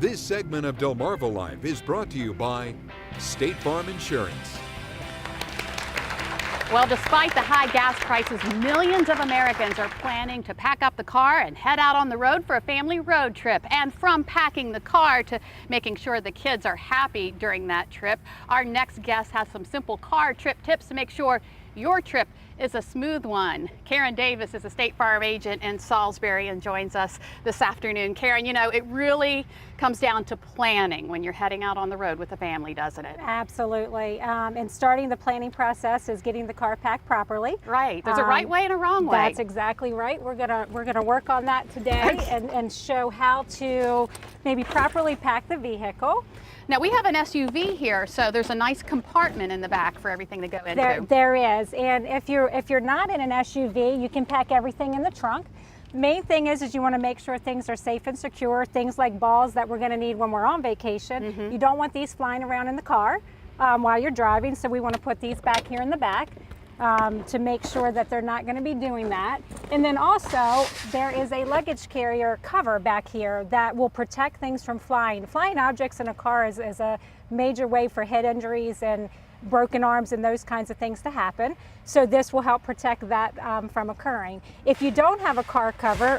This segment of Delmarva Life is brought to you by State Farm Insurance. Well, despite the high gas prices, millions of Americans are planning to pack up the car and head out on the road for a family road trip. And from packing the car to making sure the kids are happy during that trip, our next guest has some simple car trip tips to make sure your trip is a smooth one. Karen Davis is a State Farm agent in Salisbury and joins us this afternoon. Karen, you know, it really comes down to planning when you're heading out on the road with the family, doesn't it? Absolutely. And starting the planning process is getting the car packed properly. Right. There's a right way and a wrong way. That's exactly right. We're gonna work on that today and show how to maybe properly pack the vehicle. Now we have an SUV here, so there's a nice compartment in the back for everything to go into. There is, and if you're not in an SUV, you can pack everything in the trunk. Main thing is you want to make sure things are safe and secure. Things like balls that we're going to need when we're on vacation. You don't want these flying around in the car while you're driving, so we want to put these back here in the back to make sure that they're not going to be doing that. And then also there is a luggage carrier cover back here that will protect things from flying. Flying objects in a car is a major way for head injuries and broken arms and those kinds of things to happen. So this will help protect that from occurring. If you don't have a car cover,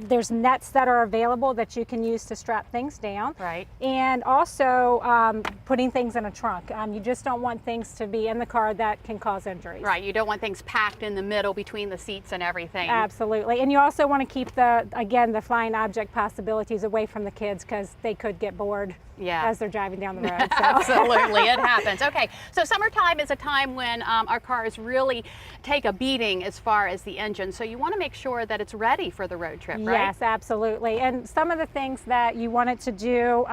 there's nets that are available that you can use to strap things down. Right. And also putting things in a trunk. You just don't want things to be in the car that can cause injuries. Right, you don't want things packed in the middle between the seats and everything. Absolutely. And you also want to keep the flying object possibilities away from the kids because they could get bored as they're driving down the road. So. Absolutely, it happens. Okay, so summertime is a time when our cars really take a beating as far as the engine. So you want to make sure that it's ready for the road trip, right? Yes, absolutely. And some of the things that you want it to do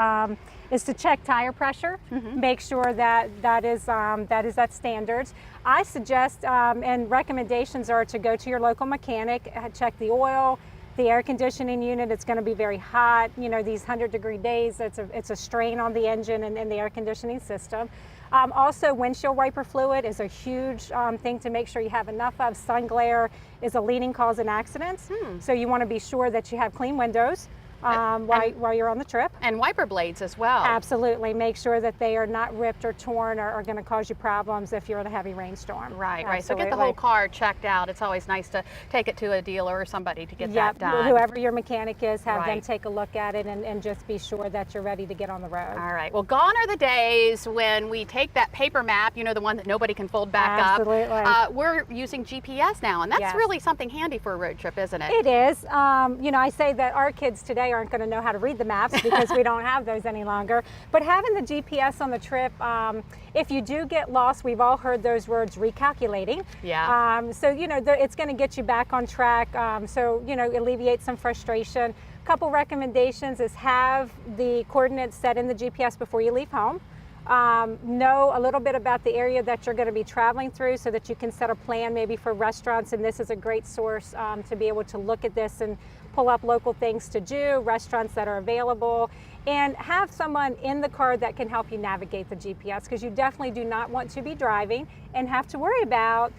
is to check tire pressure. Make sure that is at standards. I suggest and recommendations are to go to your local mechanic, check the oil, the air conditioning unit. It's going to be very hot. You know, these 100-degree days, it's a strain on the engine and the air conditioning system. Also, windshield wiper fluid is a huge thing to make sure you have enough of. Sun glare is a leading cause in accidents. So you want to be sure that you have clean windows while you're on the trip. And wiper blades as well. Absolutely. Make sure that they are not ripped or torn or are going to cause you problems if you're in a heavy rainstorm. Right, right. So get the whole car checked out. It's always nice to take it to a dealer or somebody to get that done. Whoever your mechanic is, have them take a look at it and just be sure that you're ready to get on the road. All right. Well, gone are the days when we take that paper map, you know, the one that nobody can fold back up. We're using GPS now, and that's really something handy for a road trip, isn't it? It is. You know, I say that our kids today aren't going to know how to read the maps because we don't have those any longer. But having the GPS on the trip, if you do get lost, we've all heard those words, recalculating. Yeah. So, you know, it's going to get you back on track. So, you know, alleviate some frustration. Couple recommendations is have the coordinates set in the GPS before you leave home. Know a little bit about the area that you're going to be traveling through so that you can set a plan maybe for restaurants, and this is a great source to be able to look at this and pull up local things to do, restaurants that are available, and have someone in the car that can help you navigate the GPS, because you definitely do not want to be driving and have to worry about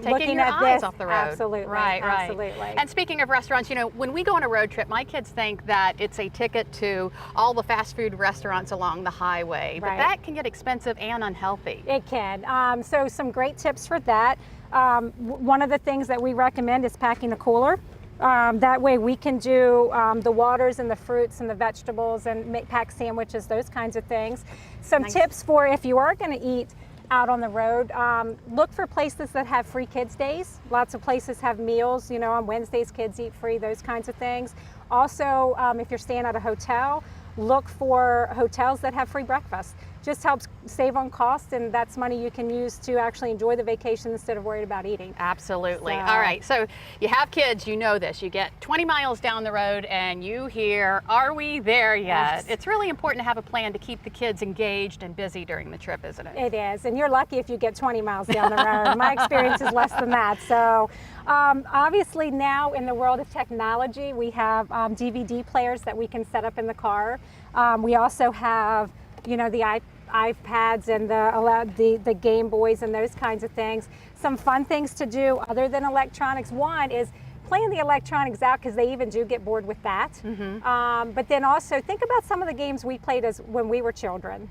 taking your eyes off the road. Absolutely. Right, right. Absolutely. And speaking of restaurants, you know, when we go on a road trip, my kids think that it's a ticket to all the fast food restaurants along the highway, but that can get expensive and unhealthy. It can. So some great tips for that. One of the things that we recommend is packing a cooler. That way we can do the waters and the fruits and the vegetables and pack sandwiches, those kinds of things. Some tips for if you are going to eat out on the road, look for places that have free kids days. Lots of places have meals, you know, on Wednesdays kids eat free, those kinds of things. Also, if you're staying at a hotel, look for hotels that have free breakfast. Just helps save on cost, and that's money you can use to actually enjoy the vacation instead of worried about eating. Absolutely. All right, so you have kids, you know this. You get 20 miles down the road and you hear, are we there yet? It's really important to have a plan to keep the kids engaged and busy during the trip, isn't it? It is, and you're lucky if you get 20 miles down the road. My experience is less than that. So obviously now in the world of technology, we have DVD players that we can set up in the car. We also have, you know, the iPads and the Game Boys and those kinds of things. Some fun things to do other than electronics. One is plan the electronics out because they even do get bored with that. But then also think about some of the games we played as when we were children,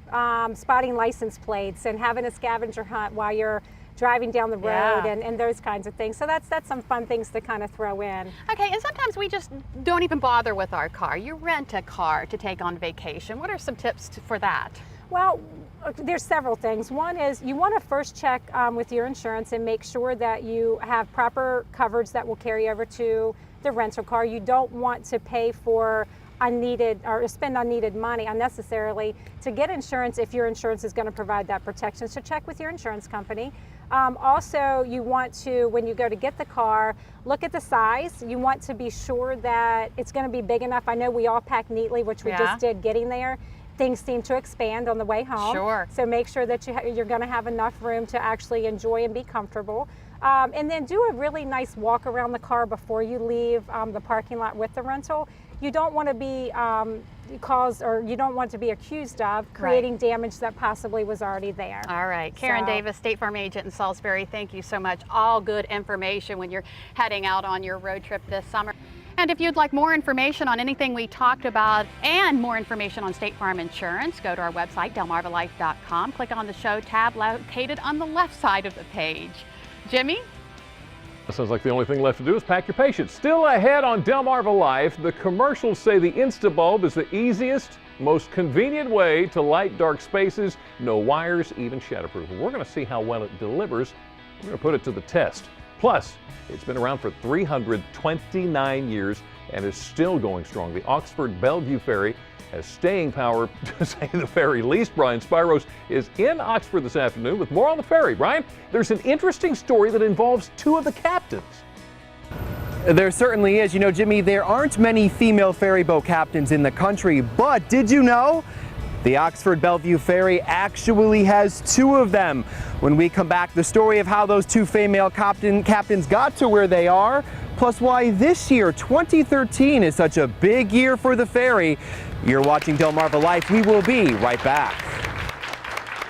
spotting license plates and having a scavenger hunt while you're driving down the road and those kinds of things. So that's some fun things to kind of throw in. Okay, and sometimes we just don't even bother with our car. You rent a car to take on vacation. What are some tips for that? Well, there's several things. One is you want to first check with your insurance and make sure that you have proper coverage that will carry over to the rental car. You don't want to pay for unneeded or spend unneeded money unnecessarily to get insurance if your insurance is going to provide that protection. So check with your insurance company. Also, you want to, when you go to get the car, look at the size. You want to be sure that it's going to be big enough. I know we all pack neatly, which we just did getting there. Things seem to expand on the way home. Sure. So make sure that you're going to have enough room to actually enjoy and be comfortable. And then do a really nice walk around the car before you leave the parking lot with the rental. You don't want to be you don't want to be accused of creating damage that possibly was already there. All right, Karen Davis, State Farm agent in Salisbury, thank you so much. All good information when you're heading out on your road trip this summer. And if you'd like more information on anything we talked about and more information on State Farm Insurance, go to our website, delmarvalife.com. Click on the show tab located on the left side of the page. Jimmy? Sounds like the only thing left to do is pack your patience. Still ahead on Delmarva Life, the commercials say the InstaBulb is the easiest, most convenient way to light dark spaces. No wires, even shatterproof. We're going to see how well it delivers. We're going to put it to the test. Plus, it's been around for 329 years and is still going strong. The Oxford Bellevue Ferry has staying power, to say the very least. Brian Spiros is in Oxford this afternoon with more on the ferry. Brian, there's an interesting story that involves two of the captains. There certainly is. You know, Jimmy, there aren't many female ferry boat captains in the country, but did you know the Oxford Bellevue Ferry actually has two of them? When we come back, the story of how those two female captains got to where they are, plus why this year, 2013, is such a big year for the ferry. You're watching Delmarva Life. We will be right back.